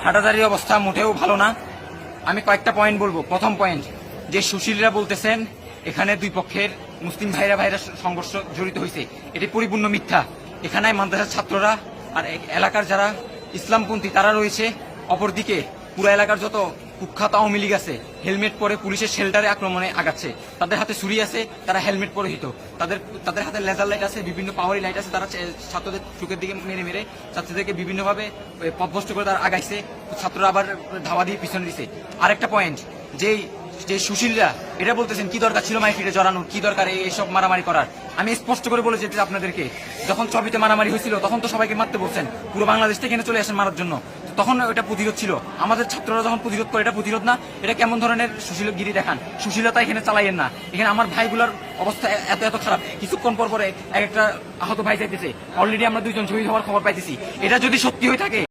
হাটাজারির অবস্থা মোটেও ভালো না। আমি কয়েকটা পয়েন্ট বলবো। প্রথম পয়েন্ট, যে সুশীলরা বলতেছেন এখানে দুই পক্ষের মুসলিম ভাইরা সংঘর্ষ জড়িত হয়েছে, এটি পরিপূর্ণ মিথ্যা। এখানে মাদ্রাসার ছাত্ররা আর এলাকার যারা ইসলামপন্থী তারা রয়েছে। অপরদিকে পুরো এলাকার যত কুখ্যাত আওয়ামী লীগ আছে হেলমেট পরে পুলিশের শেল্টারে আক্রমণে আগাচ্ছে। তাদের হাতে ছুরি আছে, তারা হেলমেট পরিহিত, তাদের হাতে লেজার লাইট আছে, বিভিন্ন পাওয়ারি লাইট আছে। তারা ছাত্রদের চোখের দিকে মেরে মেরে ছাত্রদেরকে বিভিন্নভাবে পথভ্রষ্ট করে তারা আগাইছে। ছাত্ররা আবার ধাওয়া দিয়ে পিছনে দিছে। আরেকটা পয়েন্ট, যে সুশীলরা এটা বলতেছেন কি দরকার ছিল মাইফিটে জড়ানোর, কি দরকার এইসব মারামারি করার। আমি স্পষ্ট করে বলে যেতে আপনাদেরকে, যখন চবিতে মারামারি হয়েছিল তখন তো সবাইকে মারতে বলছেন, পুরো বাংলাদেশ থেকে এখানে চলে আসেন মারার জন্য। তখন এটা প্রতিরোধ ছিল। আমাদের ছাত্ররা যখন প্রতিরোধ করে এটা প্রতিরোধ না, এটা কেমন ধরনের সুশীলগিরি দেখান। সুশীলতা এখানে চালাইয়েন না। এখানে আমার ভাইগুলোর অবস্থা এত খারাপ, কিছুক্ষণ পর পরে এক একটা আহত ভাই যাইতেছে। অলরেডি আমরা 2জন শহীদ হওয়ার খবর পাইতেছি। এটা যদি সত্যি হয়ে থাকে